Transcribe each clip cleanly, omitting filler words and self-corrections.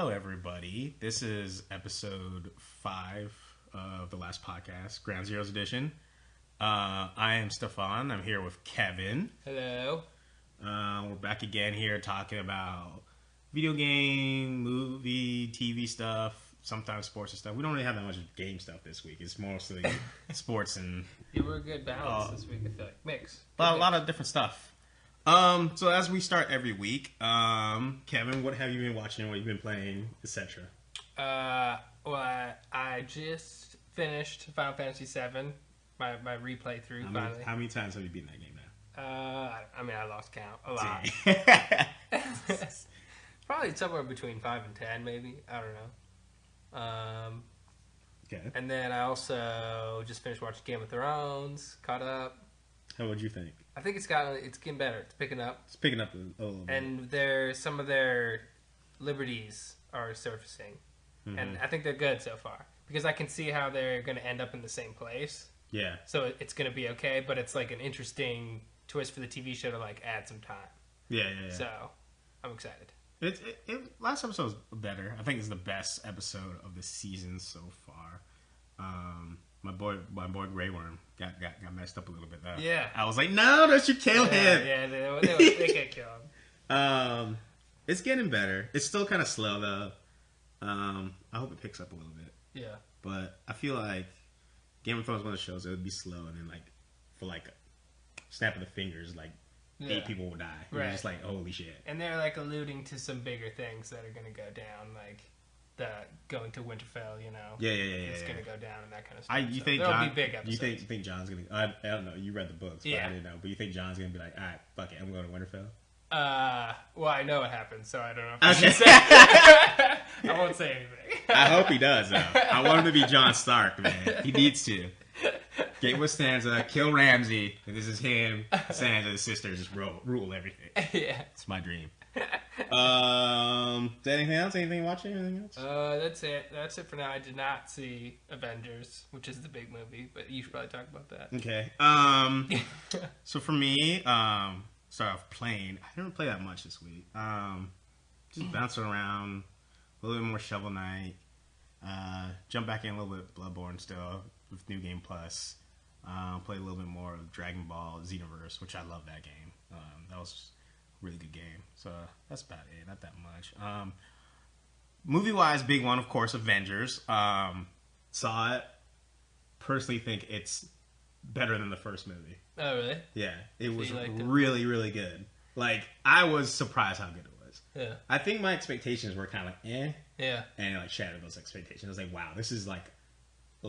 Hello, everybody. This is episode 5 of the last podcast, Ground Zeroes edition. I am Stefan. I'm here with Kevin. Hello. We're back again here talking about video game, movie, TV stuff, sometimes sports and stuff. We don't really have that much game stuff this week. It's mostly sports and... Yeah, we're a good balance this week, I feel like. Mix. A lot of different stuff. So as we start every week, Kevin, what have you been watching, what have you been playing, etc.? I just finished Final Fantasy VII, my replay through finally. How many times have you beaten that game now? I lost count. A lot. Probably somewhere between 5 and 10, maybe. I don't know. Okay. And then I also just finished watching Game of Thrones, caught up. How would you think? I think it's getting better. It's picking up. It's picking up a little bit. And some of their liberties are surfacing. Mm-hmm. And I think they're good so far. Because I can see how they're going to end up in the same place. Yeah. So it's going to be okay, but it's like an interesting twist for the TV show to like add some time. Yeah. So I'm excited. Last episode was better. I think it's the best episode of the season so far. My boy Grey Worm got messed up a little bit. Yeah. I was like, no, don't you kill him. Yeah, they can't kill him. It's getting better. It's still kind of slow though. I hope it picks up a little bit. Yeah. But I feel like Game of Thrones is one of the shows, it would be slow, and then like for like a snap of the fingers, like 8 people will die. Right. You're just like, holy shit. And they're like alluding to some bigger things that are going to go down, like the going to Winterfell, you know. Yeah. It's going to go down and that kind of stuff. You think John? Be big episodes. You think John's going to? I don't know. You read the books, but I didn't know. But you think John's going to be like, all right, fuck it, I'm going to Winterfell? Well, I know what happens, so I don't know if I should say. I won't say anything. I hope he does, though. I want him to be Jon Stark, man. He needs to. Get with Sansa, kill Ramsay, and this is him, Sansa, his sister, just rule everything. Yeah. It's my dream. Anything else? Anything watching? Anything else? That's it. That's it for now. I did not see Avengers, which is the big movie, but you should probably talk about that. Okay. So for me, start off playing. I didn't play that much this week. Just bouncing around, a little bit more Shovel Knight. Jump back in a little bit Bloodborne still with New Game Plus. Play a little bit more of Dragon Ball Xenoverse, which I love that game. That was a really good game. So that's about it. Not that much. Movie-wise, big one, of course, Avengers. Saw it. Personally think it's better than the first movie. Oh, really? Yeah. It was really, really good. Like, I was surprised how good it was. Yeah. I think my expectations were kind of like, eh. Yeah. And it, like, shattered those expectations. I was like, wow, this is, like,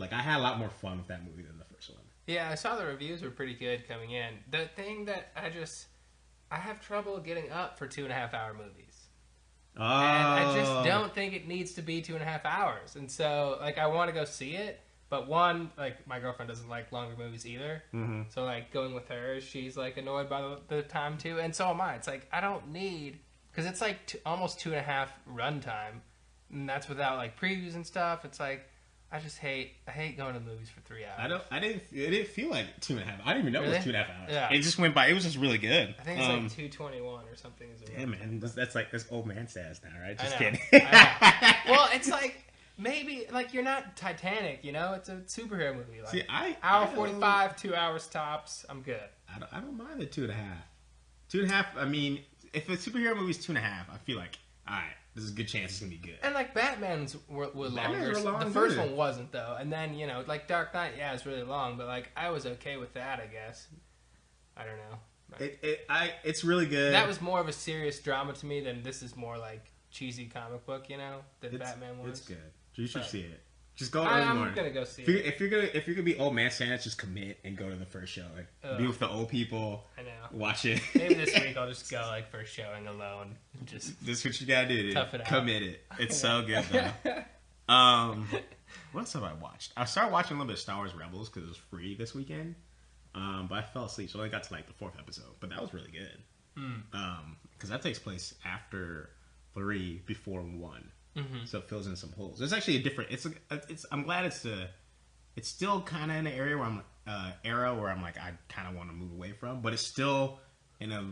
I had a lot more fun with that movie than the first one. Yeah, I saw the reviews were pretty good coming in. The thing that I have trouble getting up for 2.5 hour movies. Oh. And I just don't think it needs to be 2.5 hours. And so, like, I want to go see it. But one, like, my girlfriend doesn't like longer movies either. Mm-hmm. So, like, going with her, she's, like, annoyed by the time, too. And so am I. It's like, I don't need... Because it's, like, almost 2.5 run time. And that's without, like, previews and stuff. It's like, I hate going to movies for 3 hours. It didn't feel like 2.5. I didn't even know it was 2.5 hours. Yeah. It just went by. It was just really good. I think it's like 221 or something. Damn, man. That's old man stats now, right? Just I know. kidding. Well, it's like... Maybe, like, you're not Titanic, you know? It's a superhero movie. Like, see, hour 45, 2 hours tops, I'm good. I don't mind the 2.5. 2.5, I mean, if a superhero movie's 2.5, I feel like, alright, there's a good chance it's going to be good. And, like, Batman's were longer. The first one wasn't, though. And then, you know, like, Dark Knight, yeah, it's really long, but, like, I was okay with that, I guess. I don't know. It's really good. That was more of a serious drama to me than this is more, like, cheesy comic book, you know, than Batman was. It's good. You should see it. Just go. I'm gonna go see it. If you're gonna be old man Santa, just commit and go to the first show. Like, be with the old people. I know. Watch it. Maybe this week I'll just go like first showing alone. Just this is what you gotta do. Dude. Tough it out. Commit it. It's so good though. What else have I watched? I started watching a little bit of Star Wars Rebels because it was free this weekend. But I fell asleep, so I only got to like the 4th episode. But that was really good. Because that takes place after 3, before 1. Mm-hmm. So it fills in some holes. It's actually a different. I'm glad it's still kind of in an area where I'm like I kind of want to move away from, but it's still in a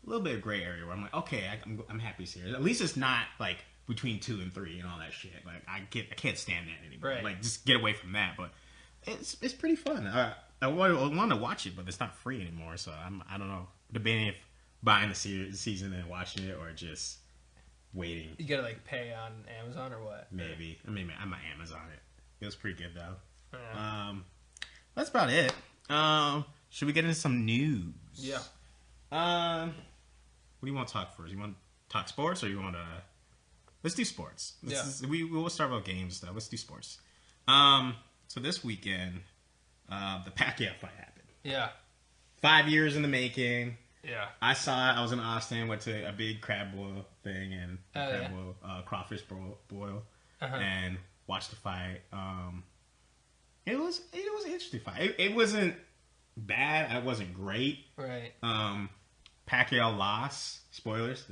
little bit of gray area where I'm like, okay, I'm happy here. At least it's not like between 2 and 3 and all that shit. Like I can't stand that anymore. Right. Like just get away from that. But it's pretty fun. I want to watch it, but it's not free anymore. So I don't know, debating if buying the season and watching it or just waiting. You gotta like pay on Amazon or what? Maybe. I mean, I might Amazon it. It was pretty good though. Yeah. That's about it. Should we get into some news? Yeah. What do you want to talk first? You want to talk sports, or you want to? Let's do sports. We will start about games though. Let's do sports. So this weekend, the Pacquiao fight happened. Yeah. 5 years in the making. Yeah. I saw it. I was in Austin. Went to a big crab boil thing and crawfish boil, and watched the fight. It was an interesting fight. It wasn't bad. It wasn't great. Right. Pacquiao lost. Spoilers.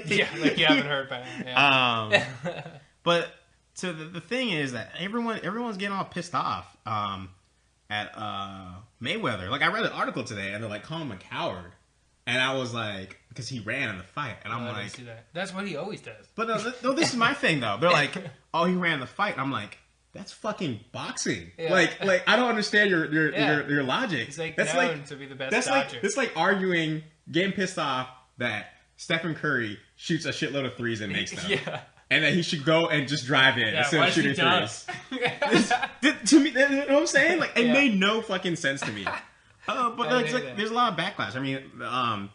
Yeah, like you haven't heard by now. Yeah. But so the thing is that everyone's getting all pissed off at Mayweather. Like I read an article today, and they're like calling him a coward, and I was like, because he ran in the fight, and I'm I like, didn't see that. That's what he always does. But no, this is my thing though. They're like, oh, he ran the fight. I'm like, that's fucking boxing. Yeah. Like I don't understand your logic. He's like that's known to be the best dodger. That's like arguing, getting pissed off that Stephen Curry shoots a shitload of threes and makes them. Yeah. And that he should go and just drive in instead of shooting threes. To me, you know what I'm saying? Like it made no fucking sense to me. But like, there's a lot of backlash. I mean,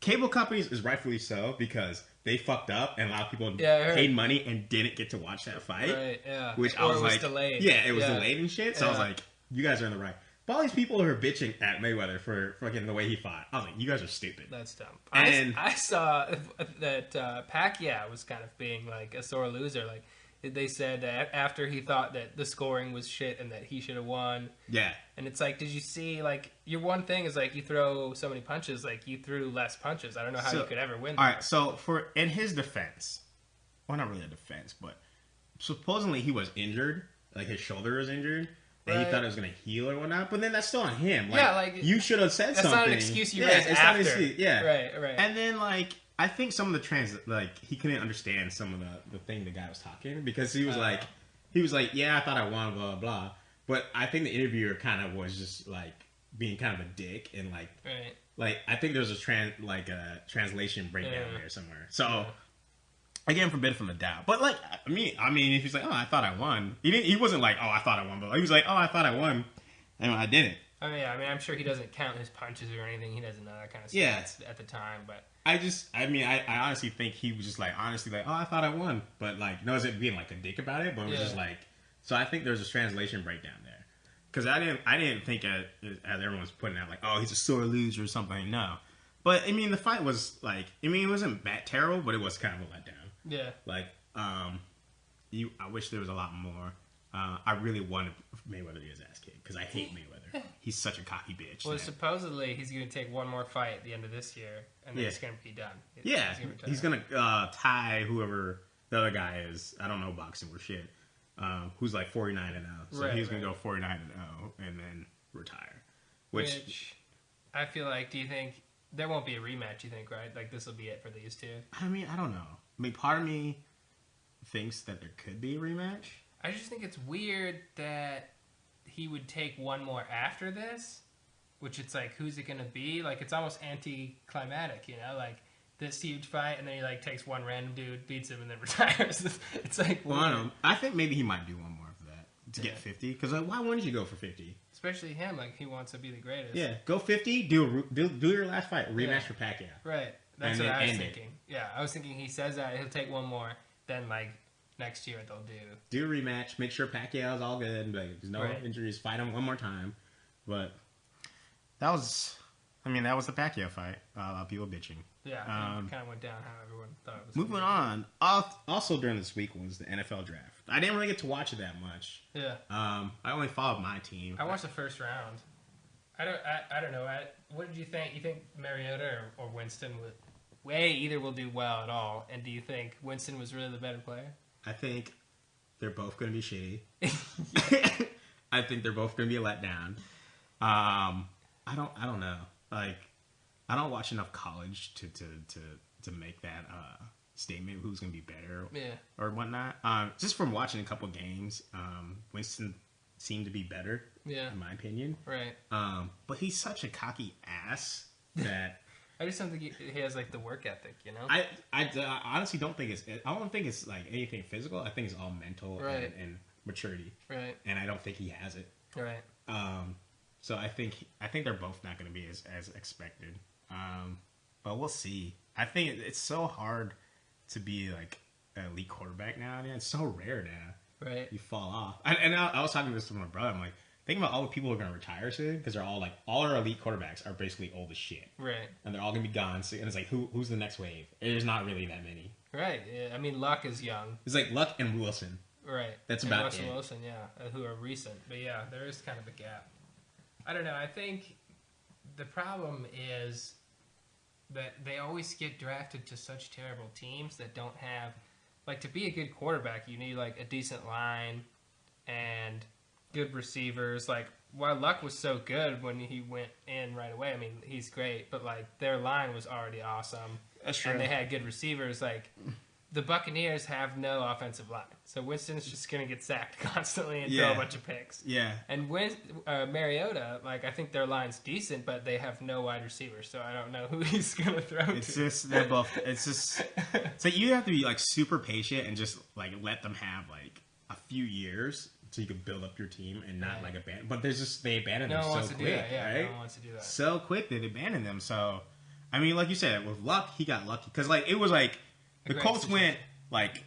cable companies is rightfully so because they fucked up and a lot of people paid money and didn't get to watch that fight. Right, yeah. Which or I was it like, delayed. Yeah, it was delayed and shit. So I was like, you guys are in the right. But all these people who are bitching at Mayweather for fucking the way he fought, I was like, you guys are stupid. That's dumb. And I saw that Pacquiao was kind of being like a sore loser. Like they said that after he thought that the scoring was shit and that he should have won. Yeah. And it's like, did you see, like, your one thing is, like, you throw so many punches, like, you threw less punches. I don't know how you could ever win. All right, so in his defense, well, not really a defense, but supposedly he was injured, like his shoulder was injured, and he thought it was going to heal or whatnot, but then that's still on him. Like, you should have said something. That's not an excuse you raise after. Not an excuse. Yeah. Right. And then, like, I think some of the he couldn't understand some of the thing the guy was talking, because he was like, yeah, I thought I won, blah, blah, blah. But I think the interviewer kind of was just like being kind of a dick and like I think there's a translation breakdown there somewhere. So again, for benefit of the doubt. But like I mean, if he's like, oh, I thought I won, he wasn't like, oh, I thought I won, but he was like, oh, I thought I won, and I didn't. Oh yeah, I mean, I'm sure he doesn't count his punches or anything. He doesn't know that kind of stats at the time, but. I honestly think he was just like, oh, I thought I won. But like, no, isn't being like a dick about it, but it was just like, so I think there's a translation breakdown there. Because I didn't think as everyone was putting out like, oh, he's a sore loser or something. No. But I mean, the fight was like, I mean, it wasn't that terrible, but it was kind of a letdown. Yeah. Like, I wish there was a lot more. I really wanted Mayweather to get his ass kicked because I hate Mayweather. He's such a cocky bitch. Well, supposedly he's going to take one more fight at the end of this year, and then it's going to be done. He's going to tie whoever the other guy is. I don't know boxing or shit. Who's like 49-0. So he's going to go 49-0 and then retire. Which I feel like, do you think there won't be a rematch? You think, right? Like this will be it for these two. I mean, I don't know. I mean, part of me thinks that there could be a rematch. I just think it's weird that he would take one more after this, which it's like, who's it going to be? Like, it's almost anticlimactic, you know? Like, this huge fight, and then he, like, takes one random dude, beats him, and then retires. It's like, well, I don't know. I think maybe he might do one more of that to get 50. Because, like, why wouldn't you go for 50? Especially him. Like, he wants to be the greatest. Yeah. Go 50, do your last fight. Rematch for Pacquiao. Right. That's what I was thinking. Yeah, I was thinking he says that, he'll take one more, then, like, next year they'll do a rematch. Make sure Pacquiao's all good. Like, there's no injuries. Fight him one more time. But that was the Pacquiao fight. A lot of people bitching. Yeah, it kind of went down how everyone thought it was. Moving on. Also during this week was the NFL draft. I didn't really get to watch it that much. Yeah. I only followed my team. I watched the first round. I don't know. What did you think? You think Mariota or Winston either will do well at all? And do you think Winston was really the better player? I think they're both going to be shitty. I think they're both going to be a letdown. I don't know. Like, I don't watch enough college to make that statement who's going to be better Yeah. or whatnot. Just from watching a couple games, Winston seemed to be better, Yeah. in my opinion. Right. But he's such a cocky ass that I just don't think he has like the work ethic, you know. I honestly don't think it's like anything physical. I think it's all mental Right. and maturity, Right. and I don't think he has it. Right. So I think they're both not going to be as expected. But we'll see. I think it's so hard to be like an elite quarterback now. Man. It's so rare now. Right. You fall off. I was talking to this to my brother. I'm like, think about all the people who are going to retire soon because they're all like, all our elite quarterbacks are basically old as shit. Right. And they're all going to be gone. So, and it's like, who's the next wave? There's not really that many. Right. Yeah. I mean, Luck is young. It's like Luck and Wilson. Right. That's and about Russell it. Wilson, yeah, who are recent. But yeah, there is kind of a gap. I don't know. I think the problem is that they always get drafted to such terrible teams that don't have, like, to be a good quarterback, you need like a decent line and good receivers. Like, while Luck was so good when he went in right away, I mean, he's great, but like their line was already awesome. That's true. And they had good receivers. Like, the Buccaneers have no offensive line, so Winston's just going to get sacked constantly and throw a bunch of picks. Yeah. And Mariota, like, I think their line's decent, but they have no wide receivers, so I don't know who he's going to throw It's to. just they're both. It's just so you have to be like super patient and just like let them have like a few years so you can build up your team and not like abandon. But there's just they abandon No them one wants so to do quick, that. Yeah, right? no one wants to do that. So quick they abandon them. So I mean, like you said, with Luck, he got lucky because like it was like the great Colts situation. went like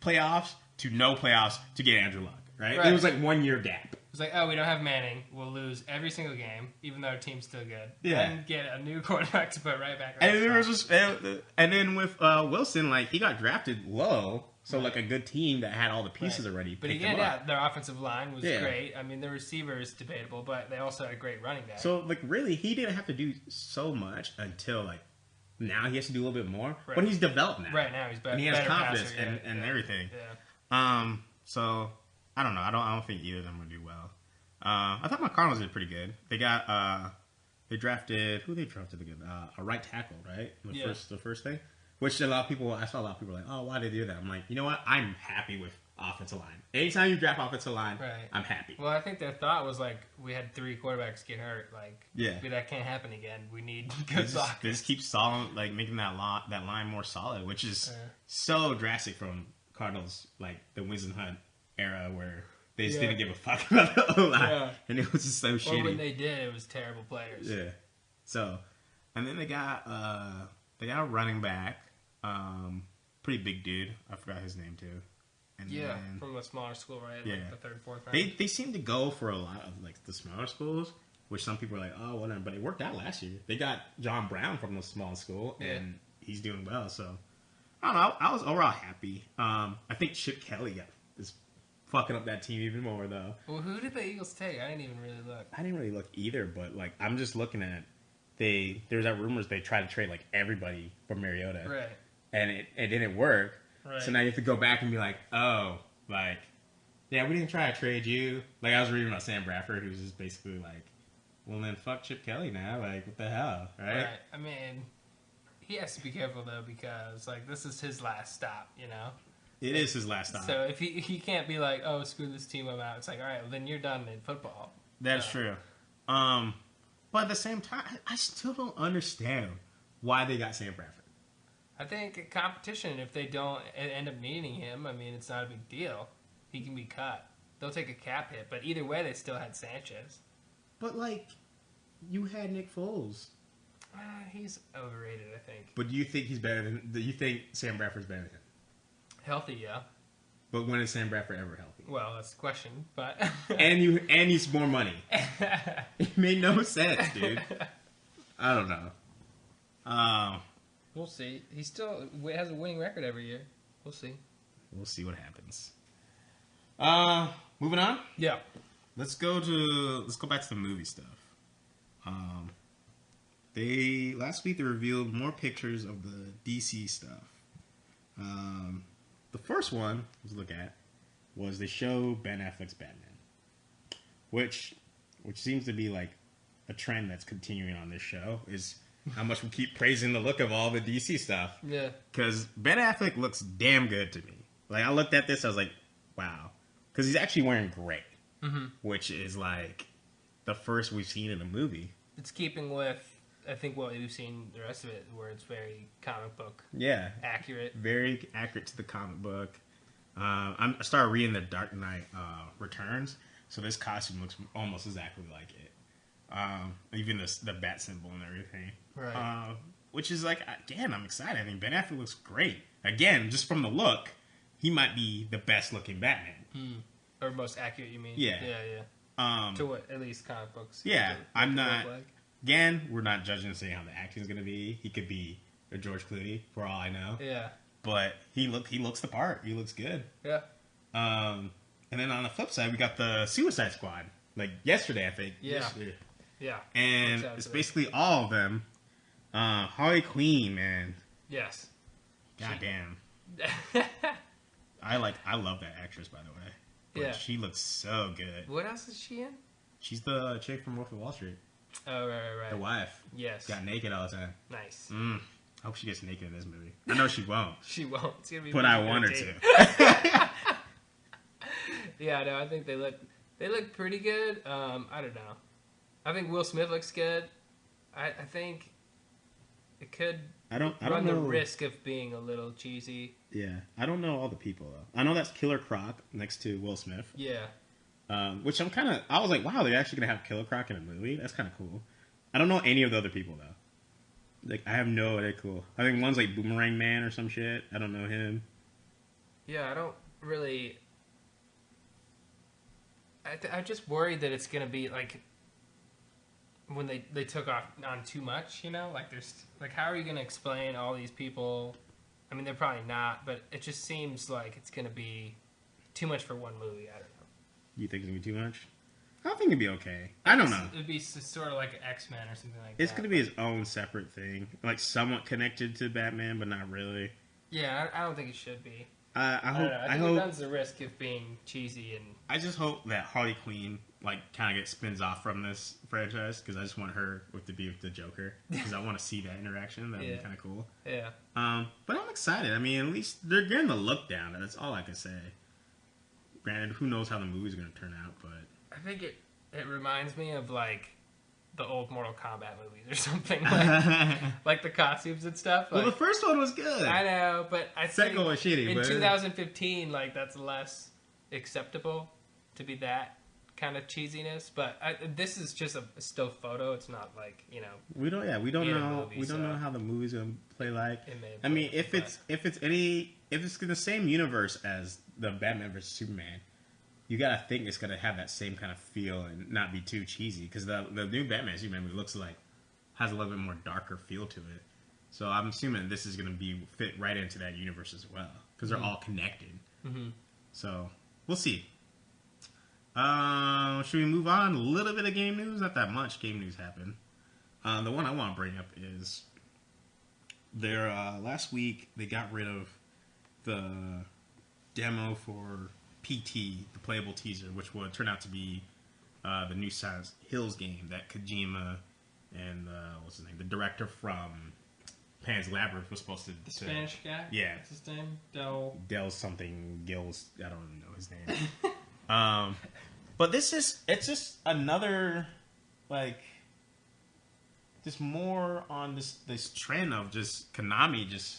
playoffs to no playoffs to get Andrew Luck, right? Right. It was like 1 year gap. It's like, oh, we don't have Manning. We'll lose every single game, even though our team's still good. Yeah. And get a new quarterback to put right back. And then there was just, and then with Wilson, like he got drafted low, so like a good team that had all the pieces already. But picked again, him up. yeah, their offensive line was Yeah. great. I mean, the receiver is debatable, but they also had a great running back. So like really, he didn't have to do so much until like now he has to do a little bit more. Right. But he's developed now. Right now, he's better. And he has better confidence passer, and everything. Yeah. So I don't know. I don't think either of them would do well. I thought my Cardinals did pretty good. They got they drafted again? A right tackle, right? The first thing. Which I saw a lot of people like, oh, why did they do that? I'm like, you know what? I'm happy with offensive line. Anytime you draft offensive line, Right. I'm happy. Well, I think their thought was like, we had 3 quarterbacks get hurt. Like, Yeah. that can't happen again. We need They good blockers. just keep solid, like making that line more solid, which is so drastic from Cardinals, like the Winston Hunt era where they just didn't give a fuck about the O-line, and it was just so shitty. Or when they did, it was terrible players. Yeah. So, and then they got a running back, pretty big dude. I forgot his name too. And Yeah, then, from a smaller school, right? Yeah. Like the 3rd, 4th round. they seem to go for a lot of like the smaller schools, which some people are like, oh, whatever. But it worked out last year. They got John Brown from the small school, and he's doing well. So I don't know. I was overall happy. I think Chip Kelly is fucking up that team even more though. Well, who did the Eagles take? I didn't even really look. I didn't really look either, but like I'm just looking at there's that rumors they tried to trade like everybody for Mariota, Right. and it didn't work. Right. So now you have to go back and be like, oh, like yeah, we didn't try to trade you. Like I was reading about Sam Bradford, who's just basically like, well then fuck Chip Kelly now. Like what the hell, right? I mean, he has to be careful though because like this is his last stop, you know. It is his last stop. So if he can't be like, oh, screw this team, I'm out. It's like, all right, well, then you're done in football. That's true. But at the same time, I still don't understand why they got Sam Bradford. I think competition, if they don't end up needing him, I mean, it's not a big deal. He can be cut. They'll take a cap hit, but either way, they still had Sanchez. But like, you had Nick Foles. He's overrated, I think. But do you think he's better than? Do you think Sam Bradford's better than him? Healthy, yeah. But when is Sam Bradford ever healthy? Well, that's the question, but... and he's more money. It made no sense, dude. I don't know. We'll see. He still has a winning record every year. We'll see. We'll see what happens. Moving on. Yeah. Let's go back to the movie stuff. Last week they revealed more pictures of the DC stuff. The first one let's look at was they show Ben Affleck's Batman, which seems to be like a trend that's continuing on this show. Is how much we keep praising the look of all the DC stuff. Yeah. Because Ben Affleck looks damn good to me. Like, I looked at this, I was like, wow. Because he's actually wearing gray, which is like the first we've seen in a movie. It's keeping with, I think, what we've seen the rest of it, where it's very comic book accurate. Very accurate to the comic book. I started reading The Dark Knight Returns, so this costume looks almost exactly like it. Even the bat symbol and everything. Right. Which is like, again, I'm excited. I mean, Ben Affleck looks great. Again, just from the look, he might be the best looking Batman. Or most accurate, you mean? Yeah. Yeah. To what, at least comic books. Yeah, I'm not... Again, we're not judging and saying how the acting is going to be. He could be a George Clooney, for all I know. Yeah. But he looks the part. He looks good. Yeah. And then on the flip side, we got the Suicide Squad. Like, yesterday, I think. Yeah. Yeah. And it's basically all of them. Harley Quinn, man. Yes. Goddamn. I love that actress, by the way. But she looks so good. What else is she in? She's the chick from Wolf of Wall Street. Oh, right. The wife. Yes. Got naked all the time. Nice. I hope she gets naked in this movie. I know she won't. She won't. It's gonna be. But I want her to. Yeah, no, I think they look pretty good. I don't know. I think Will Smith looks good. I think it could run the risk of being a little cheesy. Yeah, I don't know all the people though. I know that's Killer Croc next to Will Smith. Yeah. Which I was like, wow, they're actually gonna have Killer Croc in a movie. That's kind of cool. I don't know any of the other people though. Like, I have no idea. Cool. I think one's like Boomerang Man or some shit. I don't know him. Yeah, I don't really. I'm just worried that it's gonna be like when they took off on too much. You know, like there's like, how are you gonna explain all these people? I mean, they're probably not, but it just seems like it's gonna be too much for one movie. I don't know. You think it's gonna be too much? I think it'd be okay. I don't know. It'd be sort of like X-Men or something like that. It's that. gonna be his own separate thing, like somewhat connected to Batman, but not really. Yeah, I don't think it should be. I hope. I think it runs the risk of being cheesy, and I just hope that Harley Quinn kind of spins off from this franchise, because I just want her to be with the Joker, because I want to see that interaction. That'd be kind of cool. Yeah. But I'm excited. I mean, at least they're getting the look down. That's all I can say. Granted, who knows how the movie's going to turn out, but I think it reminds me of like the old Mortal Kombat movies or something, like the costumes and stuff. Well, the first one was good. I know, but I think second was shitty. In 2015, like that's less acceptable to be that kind of cheesiness. But this is just a still photo. It's not like, you know. We don't know how the movie's gonna play like. I mean, if it's in the same universe as the Batman vs Superman, you gotta think it's gonna have that same kind of feel and not be too cheesy, because the new Batman Superman movie has a little bit more darker feel to it. So I'm assuming this is gonna fit right into that universe as well, because they're all connected. Mm-hmm. So we'll see. Should we move on? A little bit of game news. Not that much game news happened. The one I want to bring up is last week they got rid of the demo for PT, the playable teaser, which would turn out to be the new Silent Hills game that Kojima and the director from Pan's Labyrinth was supposed to. The Spanish guy. Yeah. What's his name? Del something Gills. I don't know his name. But it's just another, like, just more on this trend of just Konami, just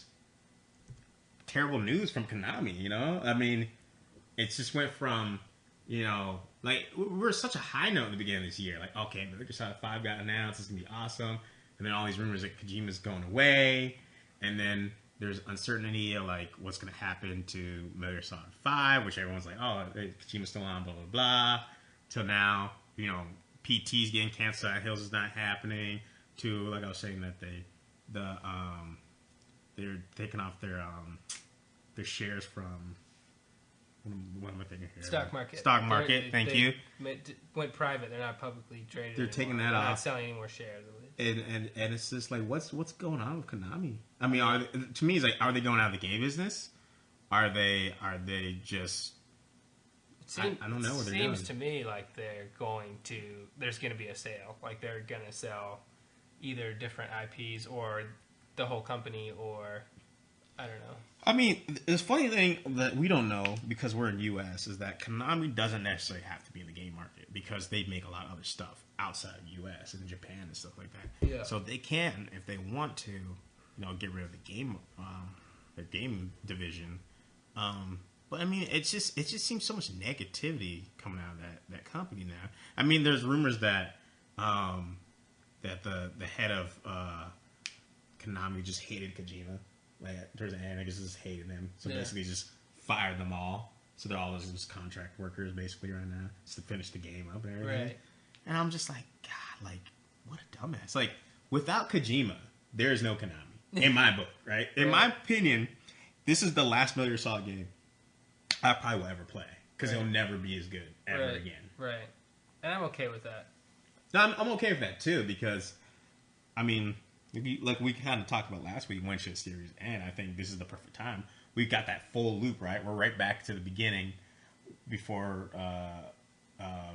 terrible news from Konami, you know? I mean, it just went from, you know, like, we were such a high note at the beginning of this year. Like, okay, Metal Gear Solid 5 got announced, it's going to be awesome. And then all these rumors that Kojima's going away. And then there's uncertainty of, like, what's going to happen to Metal Gear Solid 5, which everyone's like, oh, Kojima's still on, blah, blah, blah. Till now, you know, PT's getting canceled, Silent Hills is not happening. To, like I was saying, that they're taking off their shares from, what am I thinking here? Stock market. Stock market, thank you. Went private, they're not publicly traded. They're taking that they're off. Not selling any more shares. And it's just like, what's going on with Konami? I mean, to me, it's like, are they going out of the game business? Are they just? I don't know what they're doing. It seems to me like there's going to be a sale. Like they're going to sell either different IPs or the whole company, or I don't know. I mean, the funny thing that we don't know because we're in U.S. is that Konami doesn't necessarily have to be in the game market because they make a lot of other stuff outside of U.S. and Japan and stuff like that. Yeah. So they can, if they want to, get rid of the game division. But I mean, it just seems so much negativity coming out of that company now. I mean, there's rumors that that the head of Konami just hated Kojima. Like, towards the end, I guess just hated them. So basically just fired them all. So they're all just contract workers basically right now. Just to finish the game up and everything. Right. And I'm just like, God, like, what a dumbass. Like, without Kojima, there is no Konami. In my book, right? In my opinion, this is the last Metal Gear Solid game I probably will ever play. Because it'll never be as good ever again. Right. And I'm okay with that. No, I'm okay with that too, because, I mean, like we kind of talked about last week, when should series end? I think this is the perfect time. We've got that full loop, right? We're right back to the beginning before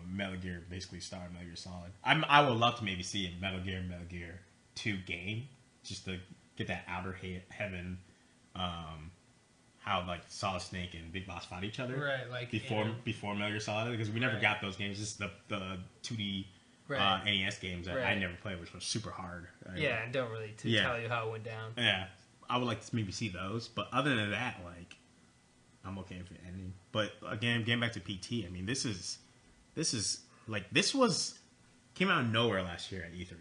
Metal Gear basically started Metal Gear Solid. I would love to maybe see a Metal Gear 2 game, just to get that outer heaven, how like Solid Snake and Big Boss fought each other, right? Like before Metal Gear Solid, because we never got those games. Just the 2D. NES games that I never played, which was super hard. Yeah, and don't really tell you how it went down. Yeah, I would like to maybe see those, but other than that, like, I'm okay with it ending. But again, getting back to PT, I mean, this came out of nowhere last year at E3,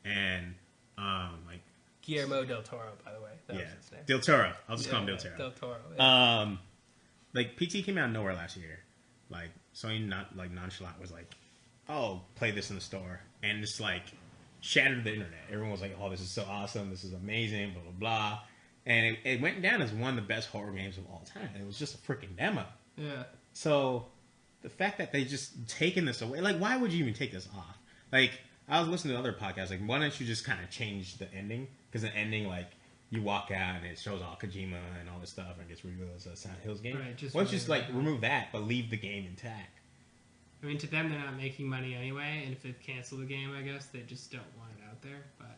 and like Guillermo del Toro, by the way. That was his name. Del Toro. I'll just call him Del Toro. Del Toro. Yeah. Like PT came out of nowhere last year. Like Sony, not like nonchalant, was like, oh, play this in the store. And just like shattered the internet. Everyone was like, oh, this is so awesome. This is amazing, blah, blah, blah. And it went down as one of the best horror games of all time. It was just a freaking demo. Yeah. So the fact that they just taken this away, like, why would you even take this off? Like, I was listening to other podcasts, like, why don't you just kind of change the ending? Because the ending, like, you walk out and it shows all Kojima and all this stuff and it gets revealed as a Silent Hills game. Right, why don't you just, like, remove that, but leave the game intact? I mean, to them, they're not making money anyway, and if they've canceled the game, I guess, they just don't want it out there, but...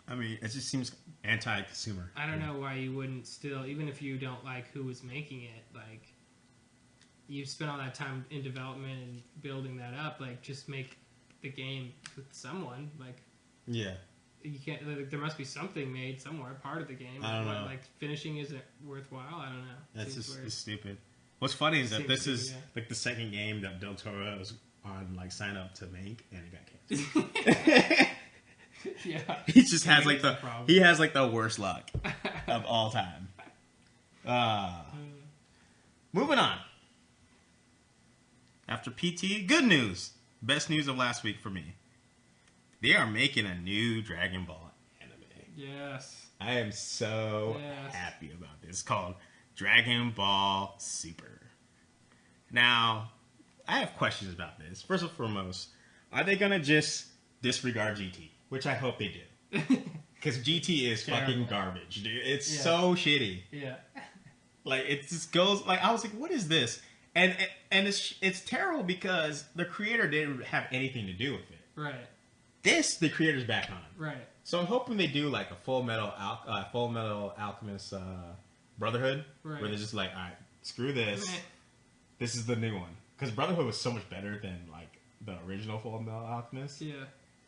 I mean, it just seems anti-consumer. I don't know why you wouldn't still, even if you don't like who was making it, like, you spent all that time in development and building that up, like, just make the game with someone, like... Yeah. You can't, like, there must be something made somewhere, part of the game. I don't know. Like, finishing isn't worthwhile, I don't know. That's just it's stupid. What's funny is that this is like the second game that Del Toro was on, like, sign up to make, and it got canceled. Yeah, he just has like the worst luck of all time. Moving on. After PT, good news. Best news of last week for me. They are making a new Dragon Ball anime. Yes. I am so happy about this. It's called Dragon Ball Super. Now, I have questions about this. First and foremost, are they going to just disregard GT? Which I hope they do. Because GT is fucking garbage, dude. It's so shitty. Yeah. Like, it just goes... Like, I was like, what is this? And it's terrible because the creator didn't have anything to do with it. Right. This, the creator's back on. Right. So I'm hoping they do, like, a Full Metal Alchemist... Brotherhood, where they're just like, all right, screw this. This is the new one. Because Brotherhood was so much better than, like, the original Full Metal Alchemist. Yeah.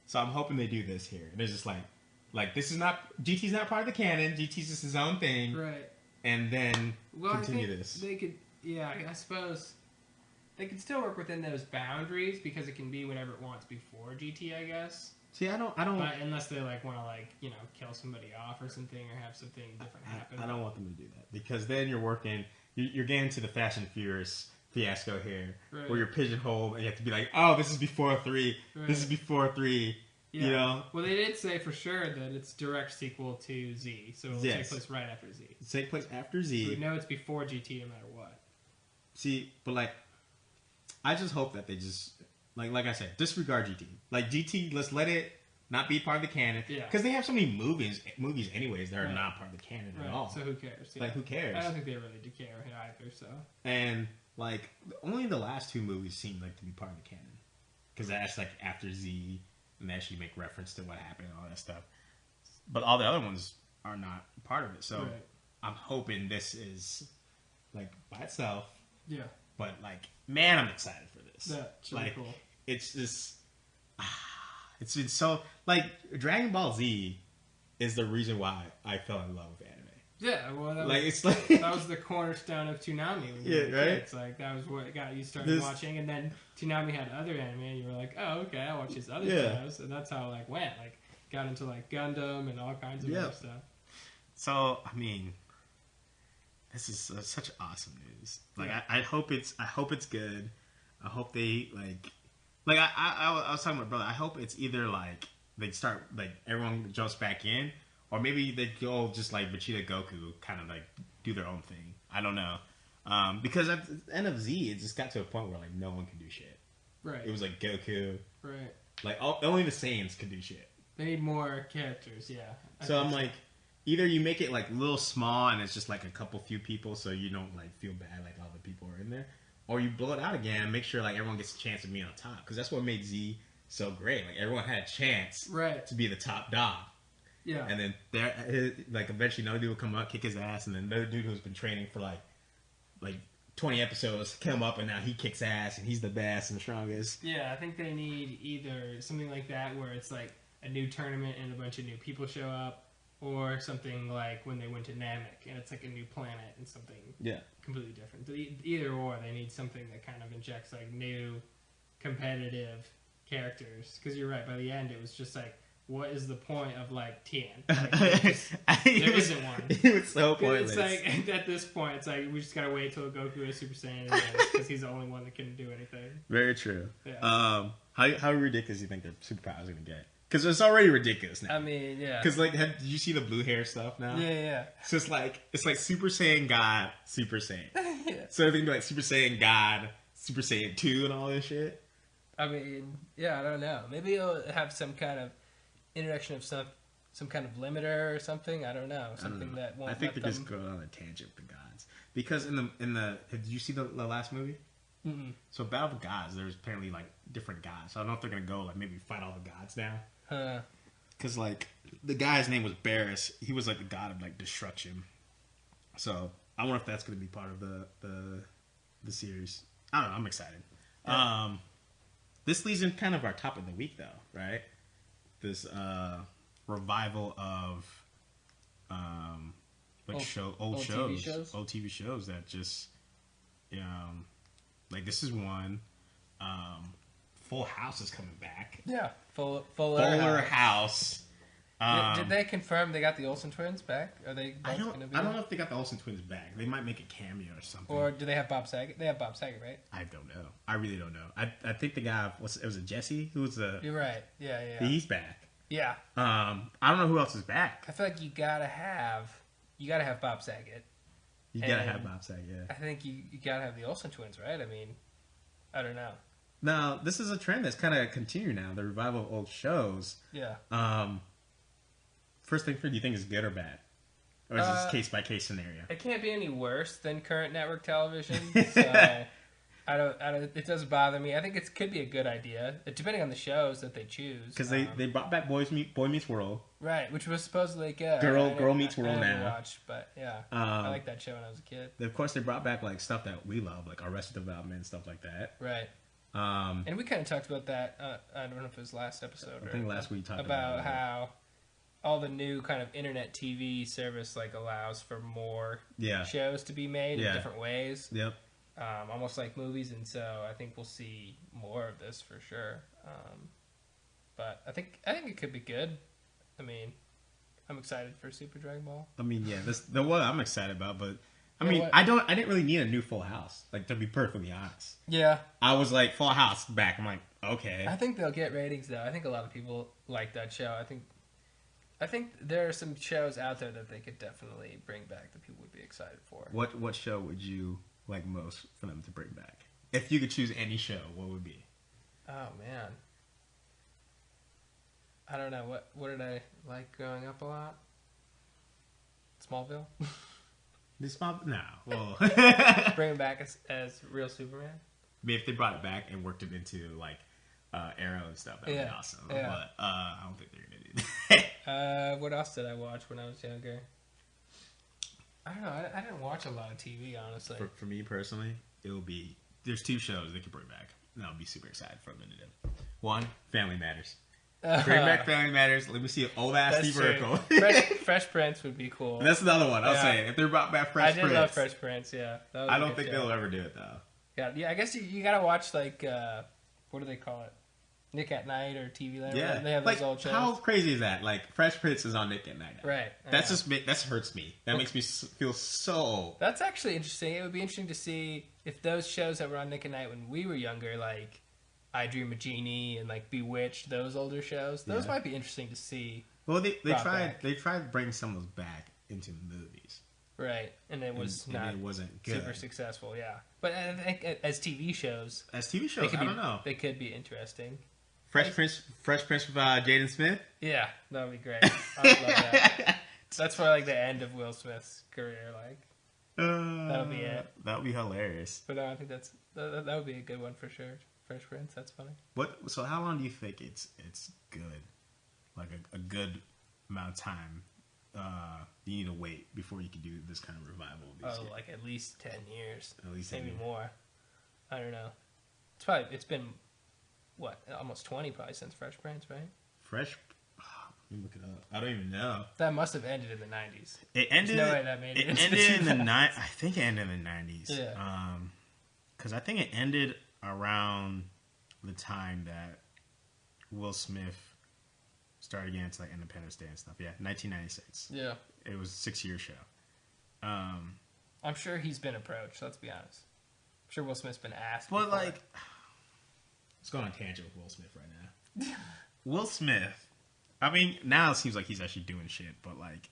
So I'm hoping they do this here. And it's just like this is not, GT's not part of the canon. GT's just his own thing. Right. And then continue this. They could, I suppose they could still work within those boundaries because it can be whatever it wants before GT, I guess. See, I don't. But unless they like want to kill somebody off or something or have something different happen. I don't want them to do that because then you're getting to the Fast and Furious fiasco here, where you're pigeonholed and you have to be like, oh, this is before 3. Right. This is before 3. Yeah. You know. Well, they did say for sure that it's direct sequel to Z, so it'll take place right after Z. It'll take place after Z. So we know it's before GT, no matter what. See, but like, I just hope that they just. Like I said, disregard GT. Like, GT, let's let it not be part of the canon. Yeah. Because they have so many movies anyways that are not part of the canon at all. So who cares? Yeah. Like, who cares? I don't think they really do care either, so. And, like, only the last 2 movies seem like to be part of the canon. Because that's, like, after Z, and they actually make reference to what happened and all that stuff. But all the other ones are not part of it. So Right. I'm hoping this is like by itself. Yeah. But like, man, I'm excited for this. That's really like, cool. it's just, it's been so like Dragon Ball Z is the reason why I fell in love with anime. Yeah, well, Like it's like that was the cornerstone of Toonami. When Yeah, you were right? kids. Like that was what got you started watching, and then Toonami had other anime, and you were like, oh, okay, I'll watch his other shows, and that's how it like went. Like got into like Gundam and all kinds of other stuff. So I mean, this is such awesome news. Like I hope it's good. I hope they like I was talking to my brother. I hope it's either like they start like everyone jumps back in. Or maybe they go just like Vegeta, Goku, kind of like do their own thing. I don't know, because at the end of Z, it just got to a point where like no one can do shit. Right. It was like Goku, Right. like only the Saiyans could do shit. They need more characters. Yeah. So I'm like, either you make it like a little small and it's just like a few people, so you don't like feel bad like all the people are in there, or you blow it out again and make sure like everyone gets a chance to be on top, because that's what made Z so great. Like everyone had a chance to be the top dog. Yeah. And then like eventually another dude will come up, kick his ass, and then another dude who's been training for like 20 episodes come up, and now he kicks ass and he's the best and the strongest. Yeah, I think they need either something like that where it's like a new tournament and a bunch of new people show up, or something like when they went to Namek and it's like a new planet and something completely different. Either or, they need something that kind of injects like new competitive characters. Because you're right, by the end it was just like, what is the point of like Tien? Like, there isn't one. It was so pointless. It's like at this point, it's like we just gotta wait till Goku is Super Saiyan because he's the only one that can do anything. Very true. Yeah. How ridiculous do you think their superpowers are gonna get? Because it's already ridiculous now. I mean, yeah. Because like, did you see the blue hair stuff now? Yeah. So it's like Super Saiyan God, Super Saiyan. Yeah. So they can do like Super Saiyan God, Super Saiyan 2, and all this shit. I mean, yeah, I don't know. Maybe it'll have some kind of introduction of some kind of limiter or something. I don't know. Something that won't. I think let they're them... just going on a tangent with the gods. Because in the did you see the last movie? Mm-mm. So Battle of the Gods, there's apparently like different gods. So I don't know if they're gonna go like maybe fight all the gods now. Because like the guy's name was Barris. He was like the god of like destruction. So I wonder if that's gonna be part of the series. I don't know. I'm excited. Yeah. This leads in kind of our top of the week though, right? This revival of old shows, old TV shows that just like this is one. Full House is coming back. Yeah, Fuller House. Did they confirm they got the Olsen twins back? Are they? I don't know if they got the Olsen twins back. They might make a cameo or something. Or do they have Bob Saget? They have Bob Saget, right? I don't know. I really don't know. I think the guy it was Jesse who was the. You're right. Yeah. He's back. Yeah. I don't know who else is back. I feel like you gotta have Bob Saget. You gotta have Bob Saget. Yeah. I think you gotta have the Olsen twins, right? I mean, I don't know. Now this is a trend that's kind of continued now. The revival of old shows. Yeah. First thing do you think is good or bad, or is this case by case scenario? It can't be any worse than current network television. So I don't. It doesn't bother me. I think it could be a good idea, depending on the shows that they choose. Because they brought back Boy Meets World, right? Which was supposedly good. Girl Meets World now. Watched, but yeah, I liked that show when I was a kid. Of course, they brought back like stuff that we love, like Arrested Development and stuff like that. Right. And we kind of talked about that. I don't know if it was last episode. I think last week we talked about how all the new kind of internet TV service like allows for more shows to be made in different ways. Yep. Almost like movies, and so I think we'll see more of this for sure. But I think it could be good. I mean, I'm excited for Super Dragon Ball. I mean, yeah, the one I'm excited about, but I mean, I didn't really need a new Full House. Like, to be perfectly honest. Yeah. I was like, Full House back. I'm like, okay. I think they'll get ratings though. I think a lot of people like that show. I think there are some shows out there that they could definitely bring back that people would be excited for. What show would you like most for them to bring back? If you could choose any show, what would it be? Oh man, I don't know. What did I like growing up a lot? Smallville. No. Well, bring it back as real Superman. I mean, if they brought it back and worked it into like Arrow and stuff. That would be awesome. Yeah. But I don't think they're gonna do that. What else did I watch when I was younger? I don't know. I didn't watch a lot of TV, honestly. For me personally, it will be there's 2 shows they could bring back. And I'll be super excited for them to do. 1, Family Matters. Bring back Family Matters. Let me see an old ass That's Steve true. Urkel. Fresh Prince would be cool. And that's another one. I was Yeah. saying if they're brought back Fresh I Prince, did love Fresh Prince. Yeah, that was I a don't good think show. they'll ever do it though. Yeah, I guess you gotta watch like what do they call it? Nick at Night or TV Land. Yeah, They have like those old shows. how crazy is that? Like Fresh Prince is on Nick at Night. Now. Right. That's yeah. just that hurts me. That makes me feel so old. That's actually interesting. It would be interesting to see if those shows that were on Nick at Night when we were younger, like I Dream of Jeannie and like Bewitched, those older shows, those Yeah. might be interesting to see. Well, they brought tried back. they tried to bring some of those back into the movies. Right, and it was and not it wasn't good. super successful. Yeah, but I think as TV shows, As TV they shows, could I be, don't know. They could be interesting. Fresh Prince with Jaden Smith. Yeah, that would be great. I would love that. That's for like the end of Will Smith's career, like. That'll be it. That would be hilarious. But no, I think that would be a good one for sure. Fresh Prince, that's funny. What? So how long do you think it's good? Like a good amount of time you need to wait before you can do this kind of revival? Like at least 10 years. At least 10 maybe years. more. I don't know. It's been what, almost 20 probably since Fresh Prince, right? Fresh. Let me look it up. I don't even know. That must have ended in the 90s. It ended. There's no way that made it into ended in the 2000s. I think it ended in the 90s. Yeah. Because I think it ended around the time that Will Smith started getting into like Independence Day and stuff. Yeah, 1996. Yeah. It was a 6-year show. I'm sure he's been approached, let's be honest. I'm sure Will Smith's been asked. But before. like, let's go on a tangent with Will Smith right now. Will Smith. I mean, now it seems like he's actually doing shit, but like,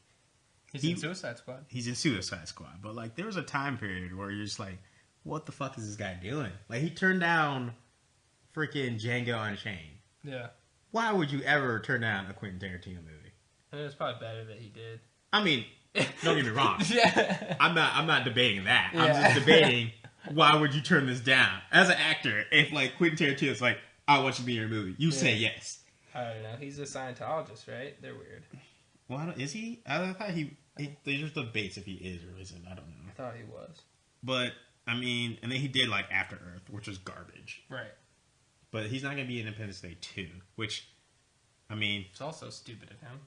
he's in Suicide Squad. He's in Suicide Squad, but like, there was a time period where you're just like, what the fuck is this guy doing? Like, he turned down freaking Django Unchained. Yeah. Why would you ever turn down a Quentin Tarantino movie? And it was probably better that he did. I mean, don't get me wrong. Yeah. I'm not debating that. I'm Yeah. just debating why would you turn this down as an actor? If like Quentin Tarantino's like, I want you to be in your movie, you say yes. I don't know. He's a Scientologist, right? They're weird. Well, is he? I thought there's just debates if he is or isn't. I don't know. I thought he was. But I mean, and then he did like After Earth, which was garbage. Right. But he's not gonna be in Independence Day 2, which, I mean, It's also stupid of him.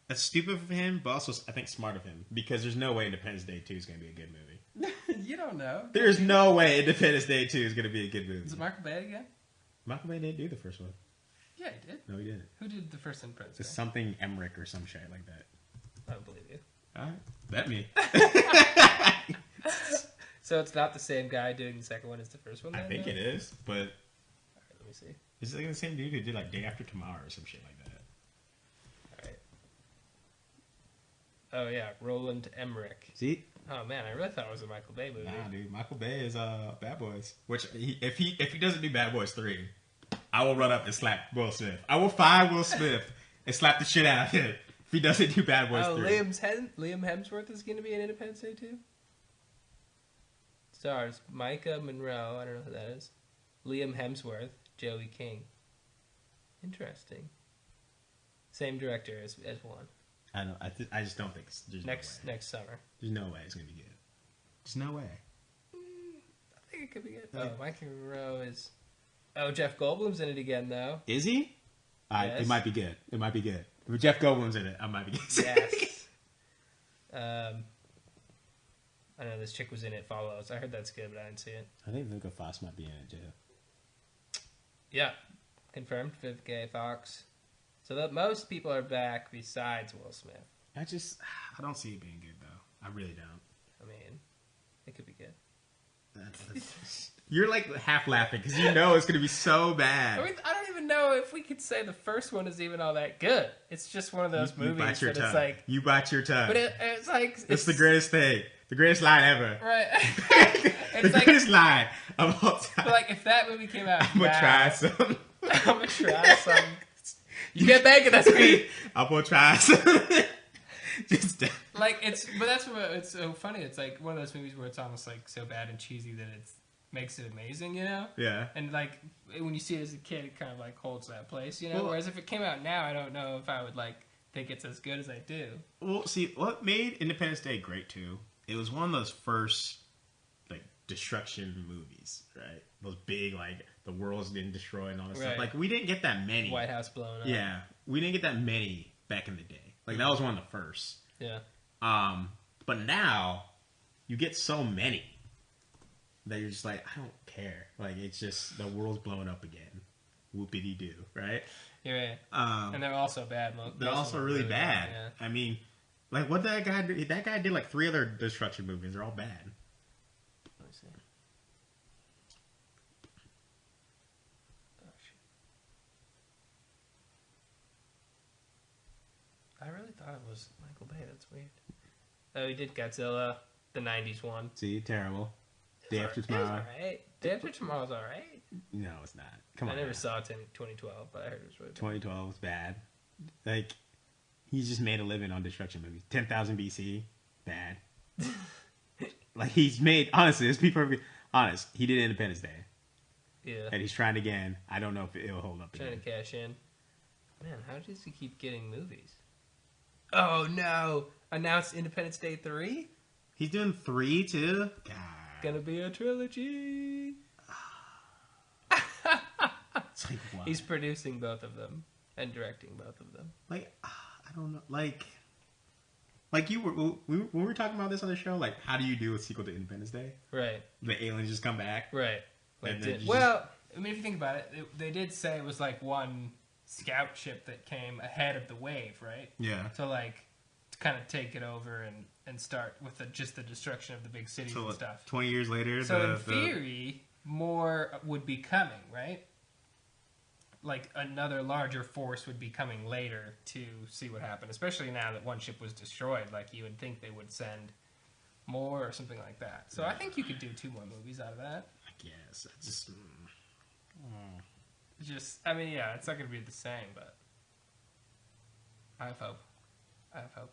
that's stupid of him, but also I think smart of him because there's no way Independence Day 2 is gonna be a good movie. You don't know. There's no way Independence Day 2 is gonna be a good movie. Is it Michael Bay again? Michael Bay didn't do the first one. Yeah, he did. No, he didn't. Who did the first Independence Day? It's something Emmerich or some shit like that. I don't believe you. Alright, bet me. So it's not the same guy doing the second one as the first one? I then, think no? it is, but Alright, let me see. is it like the same dude who did like Day After Tomorrow or some shit like that? Alright. Oh, yeah. Roland Emmerich. See? Oh, man. I really thought it was a Michael Bay movie. Nah, dude. Michael Bay is Bad Boys. Which if he doesn't do Bad Boys 3, I will run up and slap Will Smith. I will find Will Smith and slap the shit out of him if he doesn't do Bad Boys 3. Liam Hemsworth is going to be in Independence Day 2? Stars Micah Monroe. I don't know who that is. Liam Hemsworth. Joey King. Interesting. Same director as one. I know. I just don't think there's Next summer. There's no way it's gonna be good. There's no way. I think it could be good. Oh, Micah Monroe is. Oh, Jeff Goldblum's in it again, though. Is he? Yes. It might be good. It might be good. If Jeff Goldblum's in it, I might be good. Yes. I know this chick was in It Follows. I heard that's good, but I didn't see it. I think Vivica Fox might be in it too. Yeah. Confirmed. Vivica Fox. So that most people are back besides Will Smith. I don't see it being good though. I really don't. I mean, it could be good. You're like half laughing because you know it's gonna be so bad. I mean, I don't even know if we could say the first one is even all that good. It's just one of those You movies bite your that tongue. it's like. You bite your tongue. But it's like. It's the greatest thing. The greatest line ever. Right. The It's like. greatest line of all time. But like, if that movie came out. I'm gonna now, try some. I'm gonna try some. You get bacon, that's me. I'm gonna try some. Just Like, but that's what it's so funny. It's like one of those movies where it's almost like so bad and cheesy that makes it amazing, you know? Yeah. And like when you see it as a kid, it kind of like holds that place, you know. Well, Whereas if it came out now, I don't know if I would like think it's as good as I do. Well, see, what made Independence Day great too? It was one of those first like destruction movies, right? Those big like the world's getting destroyed and all this stuff. Like we didn't get that many. White House blowing up. Yeah, we didn't get that many back in the day. Like that was one of the first. Yeah. But now you get so many that you're just like, I don't care. Like it's just the world's blowing up again. Whoopity doo, right? You're right. And they're also bad. They're also really bad. Yeah. I mean, like what that guy did? That guy did like 3 other destruction movies. They're all bad. Let me see. Oh, shit. I really thought it was Michael Bay. That's weird. Oh, he did Godzilla, the '90s one. See, terrible. Day After It was Tomorrow. alright. Day After Tomorrow's alright. No, it's not. Come on. I never man. saw it in 2012, but I heard it was really bad. 2012 was bad. Like, he just made a living on destruction movies. 10,000 BC, bad. Like, he's made, honestly, let's be perfectly honest, he did Independence Day. Yeah. And he's trying again. I don't know if it'll hold up Trying again. to cash in. Man, how does he keep getting movies? Oh no! Announced Independence Day 3? He's doing 3 too? God. Gonna be a trilogy. It's like, what? He's producing both of them and directing both of them. Like, I don't know. Like you were, when we were talking about this on the show, like, how do you do a sequel to Independence Day? Right. The aliens just come back? Right. Like And then you well, I mean, if you think about it, they did say it was like one scout ship that came ahead of the wave, right? Yeah. So like to kind of take it over and start with just the destruction of the big cities So and stuff. 20 years later, So in theory, more would be coming, right? Like another larger force would be coming later to see what happened. Especially now that one ship was destroyed, like you would think they would send more or something like that. So I think you could do 2 more movies out of that. I guess. I just. Just, I mean, yeah, it's not going to be the same, but I have hope. I have hope.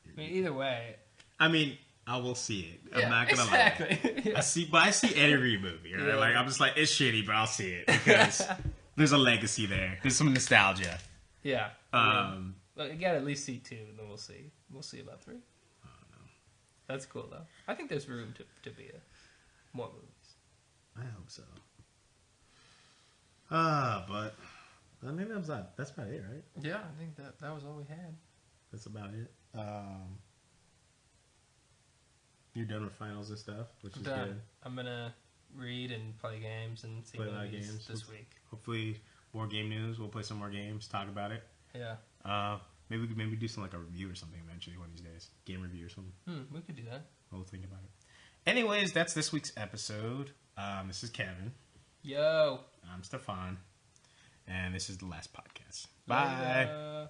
I mean, either way. I mean, I will see it. I'm Yeah, not gonna exactly. lie. Yeah. I see every movie. Right? Yeah. Like I'm just like it's shitty, but I'll see it because there's a legacy there. There's some nostalgia. Yeah. Well, you got to at least see 2, and then we'll see. We'll see about 3. I don't know. That's cool, though. I think there's room to be more movies. I hope so. But I think that's about it, right? Yeah, I think that was all we had. That's about it. You're done with finals and stuff, which is Done. good. I'm gonna read and play games and see Play a lot of movies games. this week. Hopefully, more game news. We'll play some more games, talk about it. Yeah. Maybe we could do some like a review or something eventually one of these days. Game review or something. We could do that. We'll think about it. Anyways, that's this week's episode. This is Kevin. Yo. I'm Stefan. And this is the last podcast. Bye. Later.